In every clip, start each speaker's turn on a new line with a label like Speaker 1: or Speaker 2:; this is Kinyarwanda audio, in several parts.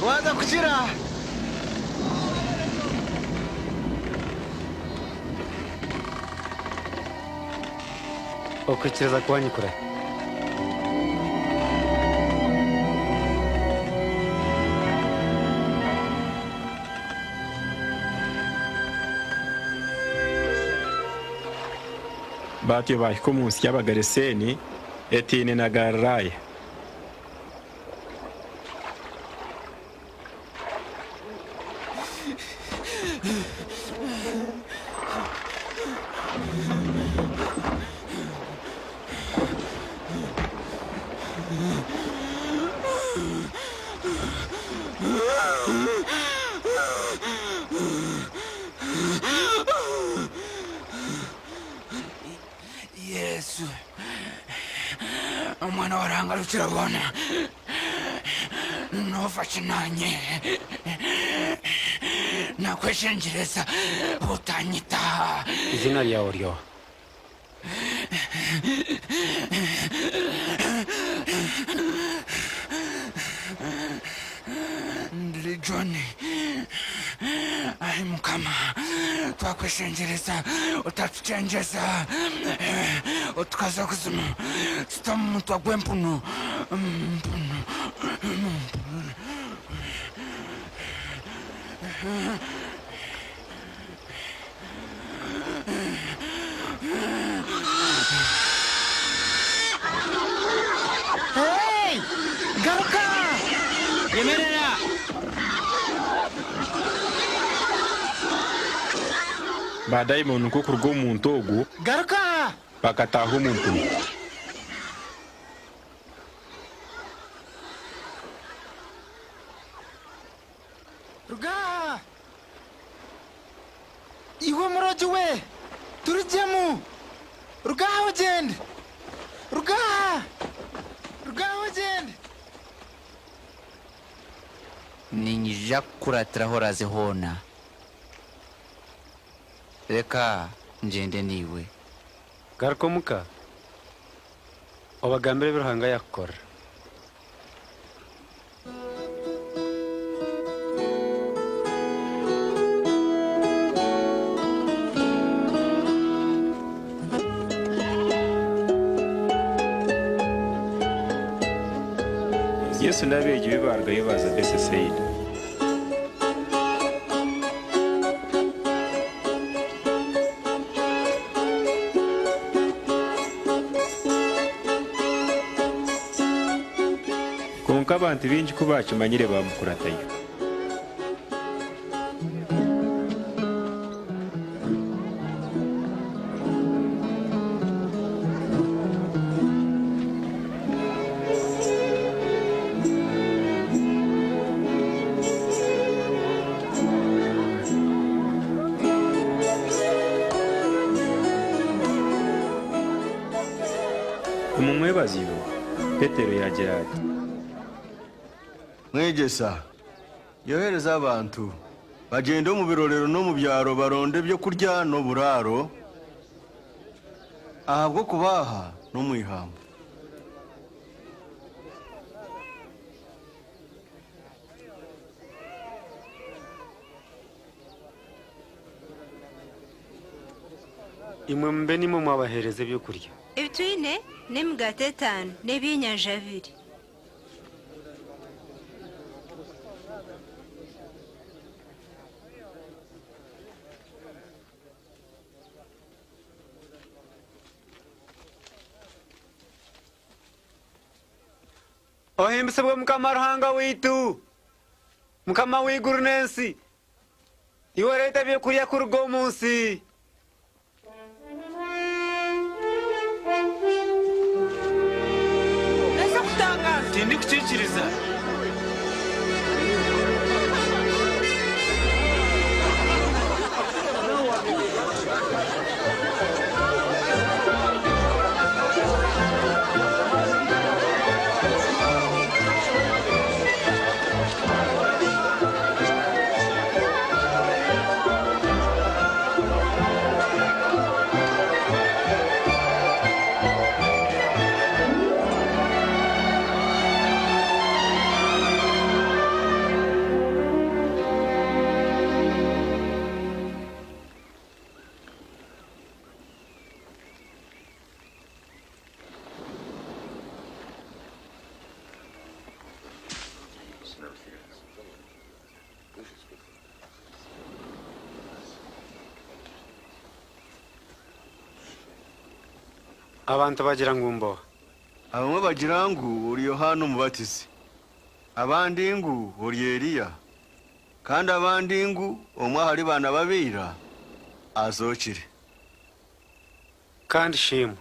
Speaker 1: waza kukira
Speaker 2: okukiriza kuwanyikura
Speaker 3: batyo bahiko munsi y'abagareseni etine na Galilaya.
Speaker 1: Yesu umwana warangarukira bona nofashe nanye nakweshengereza utanyita
Speaker 2: izina ryawe ryo
Speaker 1: ndi John ai mukama twakweshengereza utatucengeza utukaza kuzima sitamu twagwempuno
Speaker 4: Hey! Garuka!
Speaker 1: Yemerera!
Speaker 3: Badayimoni ko kurwo umuntu ogu
Speaker 4: Garuka!
Speaker 3: bakataha umuntu.
Speaker 4: Ruga! Iwe muroji we! Turijemu! Ruga ugende! Ruga! Ruga ugende!
Speaker 1: Ninja kuratiraho razihona. Reka ngende niwe.
Speaker 2: garuka muka obagambire biruhanga yakora
Speaker 3: Yesu nabeje bibarga bibaza bese Said. Konka abantu binji kubakimanyire bamukuratayo. Umumwebazibo Petero yagira ati
Speaker 5: mwegesa yohereza abantu bagende mu birorero no mu byaro baronde byo kurya no buraro ahabwo kubaha no mu ihamba.
Speaker 2: imwe mbe nimwe mwabahereze byo kurya
Speaker 6: ibitwine n'imigati 5 n'eby'inyanja 2
Speaker 2: ohimbise bwo mukama ruhanga witu mukama w'iguru n'ensi iwe leta byo kurya kuri ugo munsi
Speaker 1: Ese kutangaza
Speaker 2: tindi kucikiriza abantu bagira ngo mbo
Speaker 5: abamwe bagira ngo uri Yohana umubatizi, abandi ngo uri Eliya, kandi abandi ngo umwe hari bana babira azokire.
Speaker 2: kandi shimwe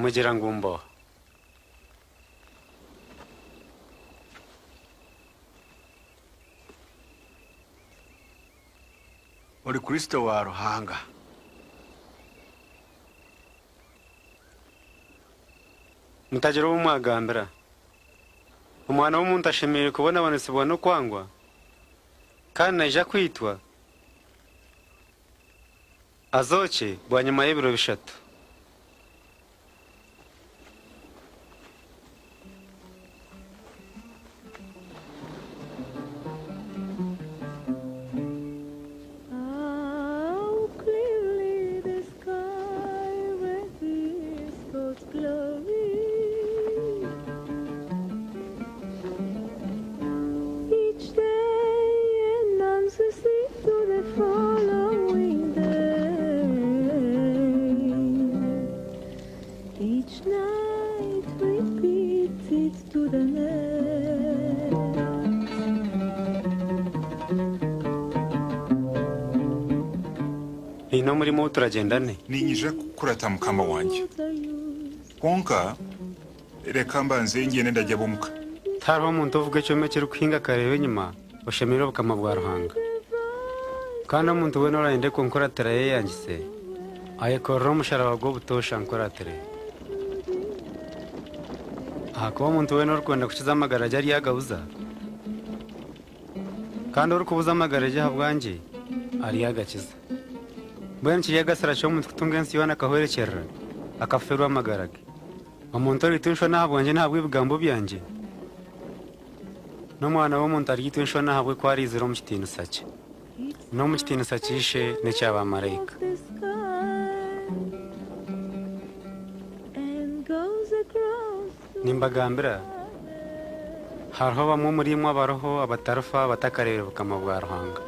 Speaker 2: mugira ngo mbo
Speaker 5: uri Kristo wa Ruhanga.
Speaker 2: mutagira umwagambira umwana w'umuntu ashimira kubona abonetse bona kwangwa kandi naja kwitwa azoke bwa nyuma y'ibiro 3. Ino murimo turagendane
Speaker 7: ninyije kurata mukama wanjye konka reka mbanze ngene ndajya bumuka
Speaker 2: tariho umuntu uvuga cyo mekero kwinga karebe nyuma ushemira bukama bwa Ruhanga kandi umuntu we norande konkora teraye yangise ayekoro musharaba go butosha nkora tere ako umuntu we norkwenda kukiza amagaraje ari yagabuza kandi uri kubuza amagaraje habwanje ari yagakiza bwen kiyaga sara cyo umuntu kutungensi yona kahwerekera akaferwa amagarage umuntu ari tunsho nahabwanje ntabwo ibigambo byanje no mwana w'umuntu ari tunsho nahabwe ko ari izero mu kitino sace no mu kitino sacishe ne cyaba marayika nimbagambira hariho bamwe muri mwe abaroho abatarufa batakarere bukama bwa Ruhanga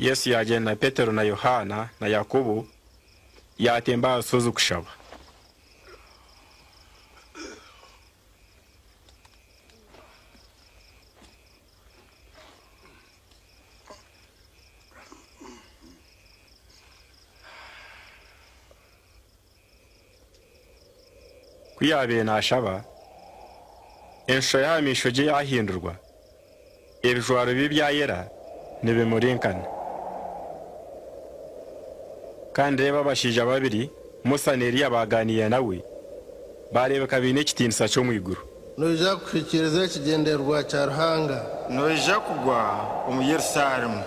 Speaker 3: Yesu yagenda na Petero na Yohana na Yakobo yatemba asoza kushaba. Kuyabe na shaba ensho yamishoje yahindurwa ebijwaro bibyayera nibimurinkana kandi reba bashija babiri Musa na Eliya baganiye nawe barebeka bine kitinisa cyo mu iguru
Speaker 8: noja kushikiriza kigenderwa cya Ruhanga
Speaker 5: noja kugwa mu Yerusalemu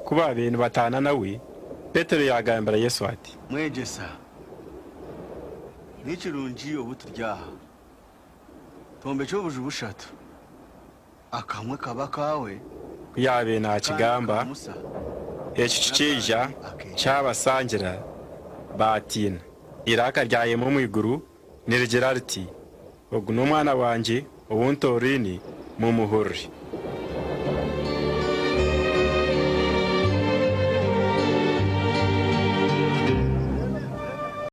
Speaker 3: kuba bintu batana nawe Petero yagambira Yesu ati
Speaker 5: mwegesa n'ikirungi obuturyaha tombe cyo buje bushatu akamwe kabakawe
Speaker 3: kuyabe na kigamba ekikija cyabasangira batina iraka ryaye mu mwiguru nirigera riti ogu n'umwana wanje ubuntorini mu muhurri